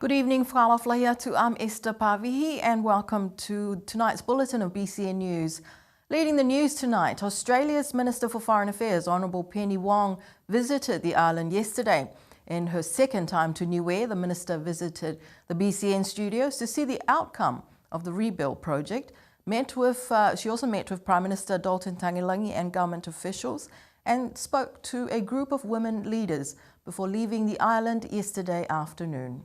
Good evening, Whakawhalahiatu. I'm Esther Pavihi and welcome to tonight's bulletin of BCN News. Leading the news tonight, Australia's Minister for Foreign Affairs, Honourable Penny Wong, visited the island yesterday. In her second time to Niuean, the Minister visited the BCN studios to see the outcome of the rebuild project. She also met with Prime Minister Dalton Tagilangi and government officials and spoke to a group of women leaders before leaving the island yesterday afternoon.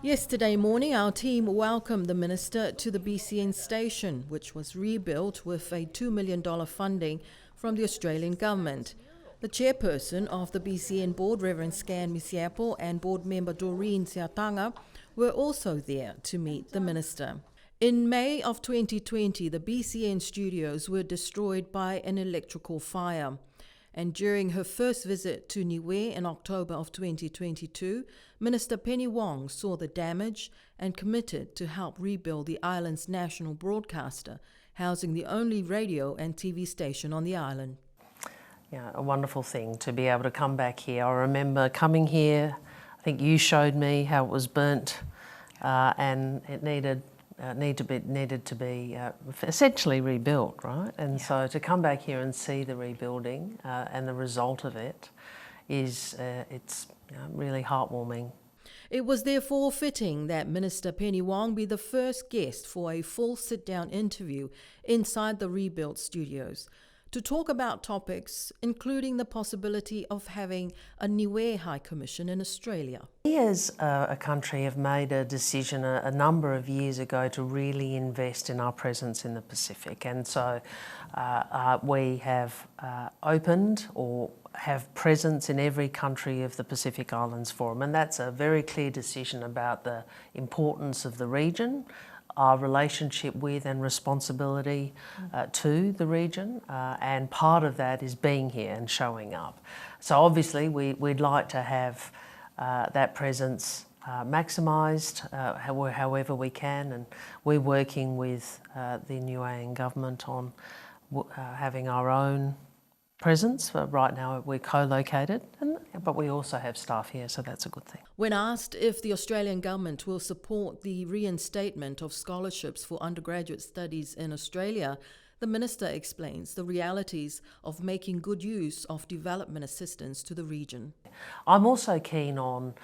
Yesterday morning, our team welcomed the Minister to the BCN station, which was rebuilt with a $2 million funding from the Australian government. The chairperson of the BCN board, Reverend Scan Misiapo, and board member Doreen Siatanga were also there to meet the Minister. In May of 2020, the BCN studios were destroyed by an electrical fire. And during her first visit to Niuean in October of 2022, Minister Penny Wong saw the damage and committed to help rebuild the island's national broadcaster, housing the only radio and TV station on the island. Yeah, a wonderful thing to be able to come back here. I remember coming here, I think you showed me how it was burnt and it needed to be essentially rebuilt, right? And so to come back here and see the rebuilding and the result of it is it's really heartwarming. It was therefore fitting that Minister Penny Wong be the first guest for a full sit-down interview inside the rebuilt studios to talk about topics including the possibility of having a Niuean High Commission in Australia. We as a country have made a decision a number of years ago to really invest in our presence in the Pacific, and so we have opened or have presence in every country of the Pacific Islands Forum, and that's a very clear decision about the importance of the region, our relationship with and responsibility to the region, and part of that is being here and showing up. So obviously we'd like to have that presence maximised however we can, and we're working with the Niuean government on having our own presence. Right now we're co-located, but we also have staff here, so that's a good thing. When asked if the Australian government will support the reinstatement of scholarships for undergraduate studies in Australia, the Minister explains the realities of making good use of development assistance to the region. I'm also keen on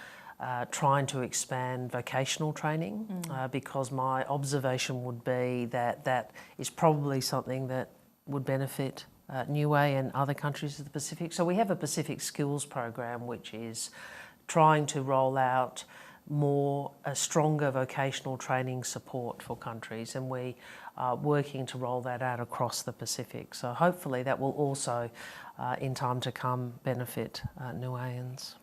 trying to expand vocational training because my observation would be that that is probably something that would benefit Niuean and other countries of the Pacific. So we have a Pacific Skills program which is trying to roll out a stronger vocational training support for countries, and we are working to roll that out across the Pacific. So hopefully that will also, in time to come, benefit Niueans.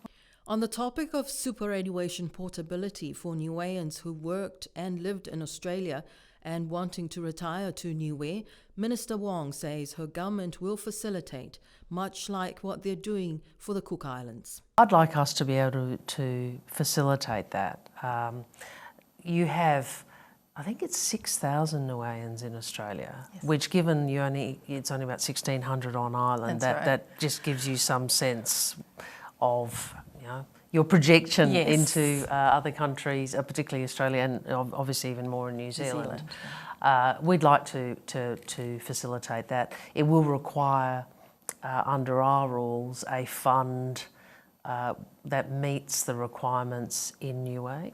On the topic of superannuation portability for Niueans who worked and lived in Australia and wanting to retire to Niuean, Minister Wong says her government will facilitate, much like what they're doing for the Cook Islands. I'd like us to be able to facilitate that. You have, I think it's 6,000 Niueans in Australia, which given it's only about 1,600 on island, that just gives you some sense of your projection into other countries, particularly Australia, and obviously even more in New Zealand. We'd like to facilitate that. It will require, under our rules, a fund that meets the requirements in Niuean.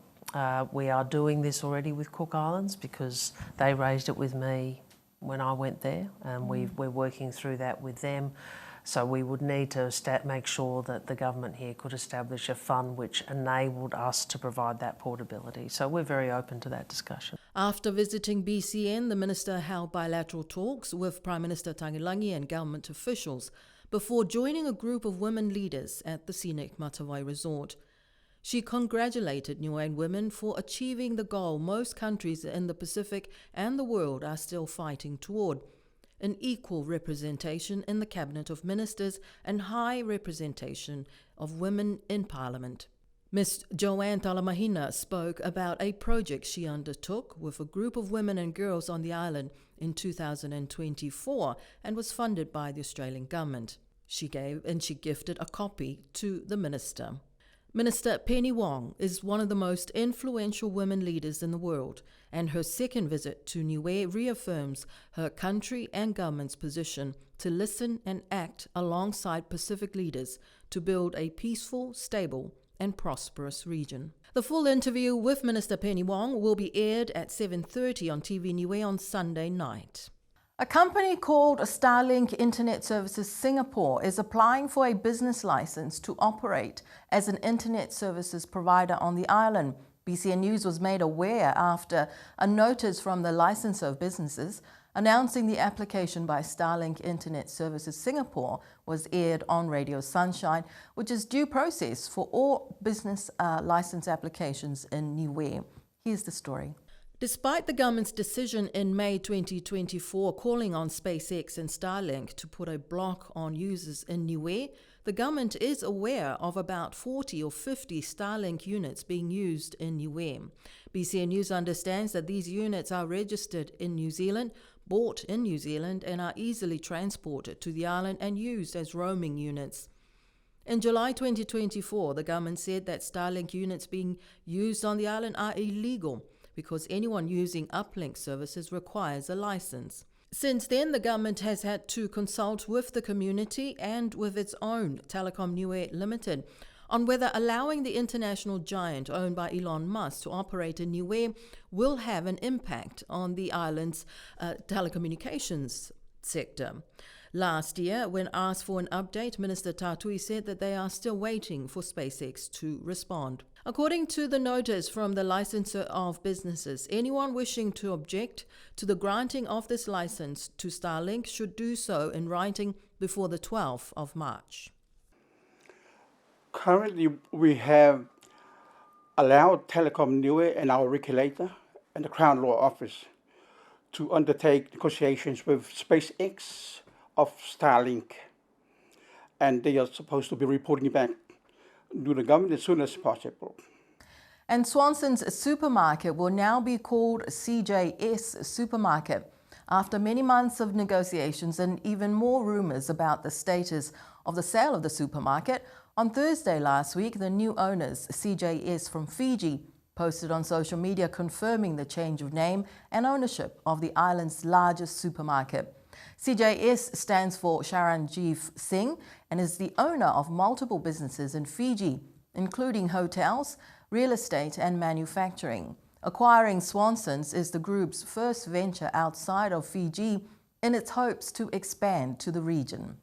We are doing this already with Cook Islands because they raised it with me when I went there, and we're working through that with them. So we would need to make sure that the government here could establish a fund which enabled us to provide that portability. So we're very open to that discussion. After visiting BCN, the Minister held bilateral talks with Prime Minister Tagilangi and government officials before joining a group of women leaders at the scenic Matawai Resort. She congratulated Niuean women for achieving the goal most countries in the Pacific and the world are still fighting toward: an equal representation in the Cabinet of Ministers and high representation of women in Parliament. Ms. Joanne Talamahina spoke about a project she undertook with a group of women and girls on the island in 2024 and was funded by the Australian government. She gifted a copy to the Minister. Minister Penny Wong is one of the most influential women leaders in the world, and her second visit to Niue reaffirms her country and government's position to listen and act alongside Pacific leaders to build a peaceful, stable and prosperous region. The full interview with Minister Penny Wong will be aired at 7:30 on TV Niue on Sunday night. A company called Starlink Internet Services Singapore is applying for a business license to operate as an internet services provider on the island. BCN News was made aware after a notice from the licensor of businesses announcing the application by Starlink Internet Services Singapore was aired on Radio Sunshine, which is due process for all business license applications in Niue. Here's the story. Despite the government's decision in May 2024 calling on SpaceX and Starlink to put a block on users in Niue, the government is aware of about 40 or 50 Starlink units being used in Niue. BCN News understands that these units are registered in New Zealand, bought in New Zealand, and are easily transported to the island and used as roaming units. In July 2024, the government said that Starlink units being used on the island are illegal because anyone using uplink services requires a license. Since then, the government has had to consult with the community and with its own Telecom Niue Limited on whether allowing the international giant owned by Elon Musk to operate in Niue will have an impact on the island's telecommunications sector. Last year, when asked for an update, Minister Tatui said that they are still waiting for SpaceX to respond. According to the notice from the licensor of businesses, anyone wishing to object to the granting of this license to Starlink should do so in writing before the 12th of March. Currently, we have allowed Telecom Niue and our regulator and the Crown Law Office to undertake negotiations with SpaceX of Starlink, and they are supposed to be reporting back to the government as soon as possible. And Swanson's supermarket will now be called CJS Supermarket after many months of negotiations and even more rumours about the status of the sale of the supermarket. On Thursday last week, the new owners, CJS from Fiji, posted on social media confirming the change of name and ownership of the island's largest supermarket. CJS stands for Charanjeev Singh and is the owner of multiple businesses in Fiji, including hotels, real estate and manufacturing. Acquiring Swanson's is the group's first venture outside of Fiji in its hopes to expand to the region.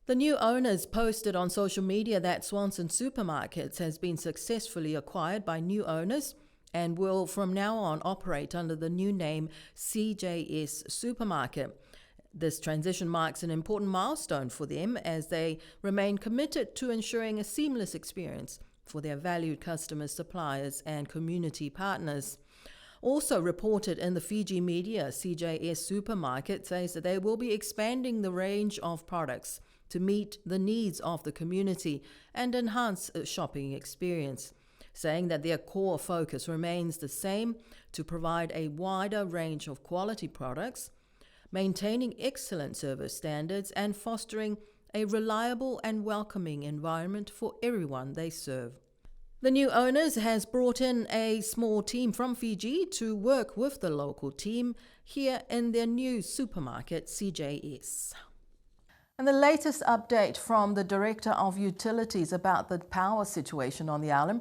The new owners posted on social media that Swanson Supermarkets has been successfully acquired by new owners and will from now on operate under the new name CJS Supermarket. This transition marks an important milestone for them as they remain committed to ensuring a seamless experience for their valued customers, suppliers and community partners. Also reported in the Fiji media, CJS Supermarket says that they will be expanding the range of products to meet the needs of the community and enhance a shopping experience, saying that their core focus remains the same: to provide a wider range of quality products, maintaining excellent service standards and fostering a reliable and welcoming environment for everyone they serve. The new owners has brought in a small team from Fiji to work with the local team here in their new supermarket, CJS. And the latest update from the Director of Utilities about the power situation on the island.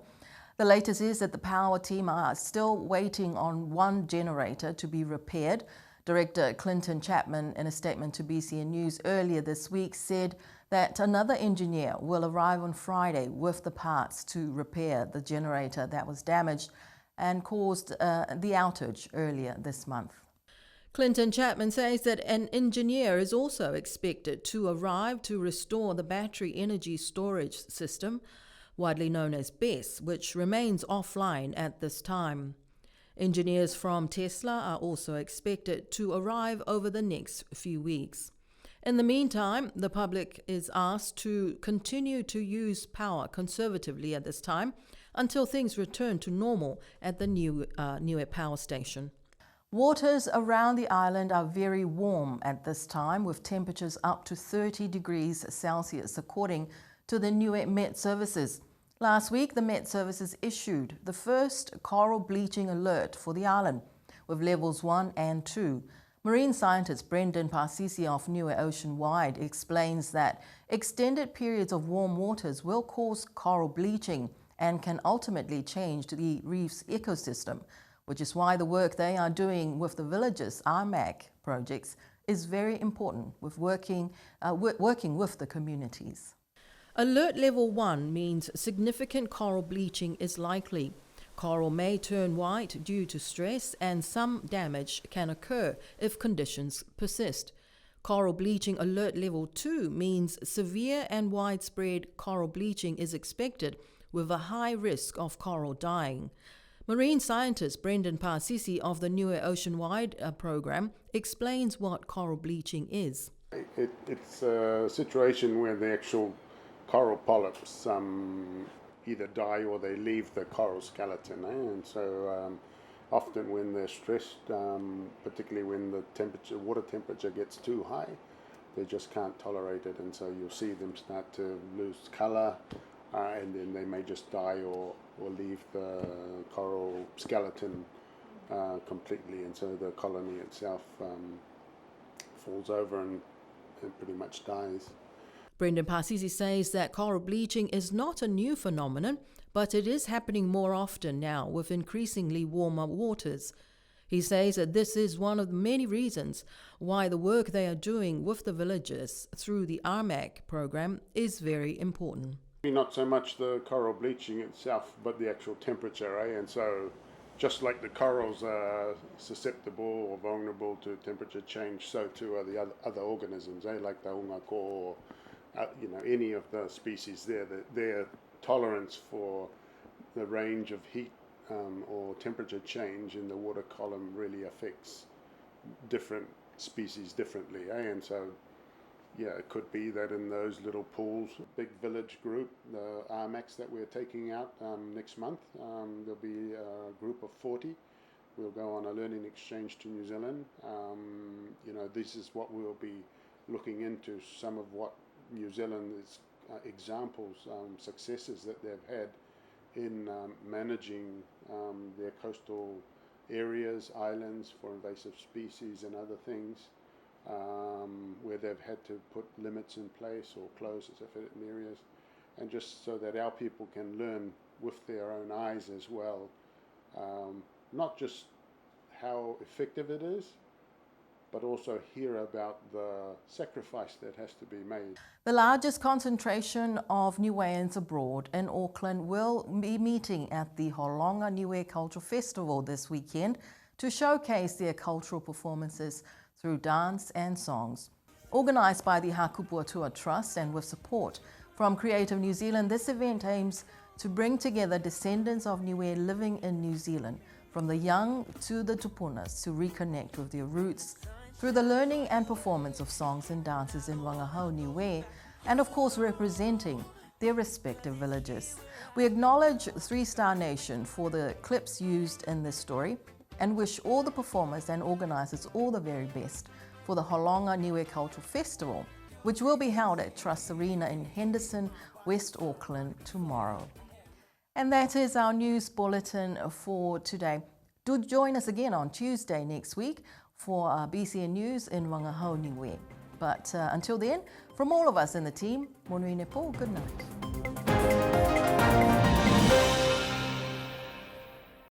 The latest is that the power team are still waiting on one generator to be repaired. Director Clinton Chapman, in a statement to BCN News earlier this week, said that another engineer will arrive on Friday with the parts to repair the generator that was damaged and caused the outage earlier this month. Clinton Chapman says that an engineer is also expected to arrive to restore the battery energy storage system, widely known as BESS, which remains offline at this time. Engineers from Tesla are also expected to arrive over the next few weeks. In the meantime, the public is asked to continue to use power conservatively at this time until things return to normal at the Niue power station. Waters around the island are very warm at this time, with temperatures up to 30 degrees Celsius, according to the Niue Met Services. Last week, the Met Services issued the first coral bleaching alert for the island, with levels 1 and 2. Marine scientist Brendan Parsisi of Niuean Ocean-wide explains that extended periods of warm waters will cause coral bleaching and can ultimately change the reef's ecosystem, which is why the work they are doing with the villages' RMAC projects is very important, with working with the communities. Alert level 1 means significant coral bleaching is likely. Coral may turn white due to stress, and some damage can occur if conditions persist. Coral bleaching alert level 2 means severe and widespread coral bleaching is expected, with a high risk of coral dying. Marine scientist Brendan Parsisi of the Niuean Ocean-wide program explains what coral bleaching is. It's a situation where the actual coral polyps either die or they leave the coral skeleton, and so often when they're stressed, particularly when the water temperature gets too high, they just can't tolerate it, and so you'll see them start to lose colour, and then they may just die or leave the coral skeleton completely, and so the colony itself falls over and pretty much dies. Brendan Parsisi says that coral bleaching is not a new phenomenon, but it is happening more often now with increasingly warmer waters. He says that this is one of the many reasons why the work they are doing with the villages through the RMAC program is very important. Not so much the coral bleaching itself, but the actual temperature, and so just like the corals are susceptible or vulnerable to temperature change, so too are the other organisms, like the ungako or any of the species there. Their tolerance for the range of heat or temperature change in the water column really affects different species differently, and so it could be that in those little pools, big village group, the RMACs that we're taking out next month, there'll be a group of 40. We'll go on a learning exchange to New Zealand. This is what we'll be looking into, some of what New Zealand's examples, successes that they've had in managing their coastal areas, islands for invasive species and other things, where they've had to put limits in place or close certain areas, and just so that our people can learn with their own eyes as well, not just how effective it is, but also hear about the sacrifice that has to be made. The largest concentration of Niueans abroad in Auckland will be meeting at the Holonga Niue Cultural Festival this weekend to showcase their cultural performances through dance and songs. Organised by the Hakupuatua Trust and with support from Creative New Zealand, this event aims to bring together descendants of Niue living in New Zealand, from the young to the tupunas, to reconnect with their roots through the learning and performance of songs and dances in Wangahau Niue, and of course representing their respective villages. We acknowledge 3 Star Nation for the clips used in this story and wish all the performers and organisers all the very best for the Holonga Niue Cultural Festival, which will be held at Trust Arena in Henderson, West Auckland tomorrow. And that is our news bulletin for today. Do join us again on Tuesday next week for BCN News in Wangahau Niue. But until then, from all of us in the team, Monui Nepo, good night.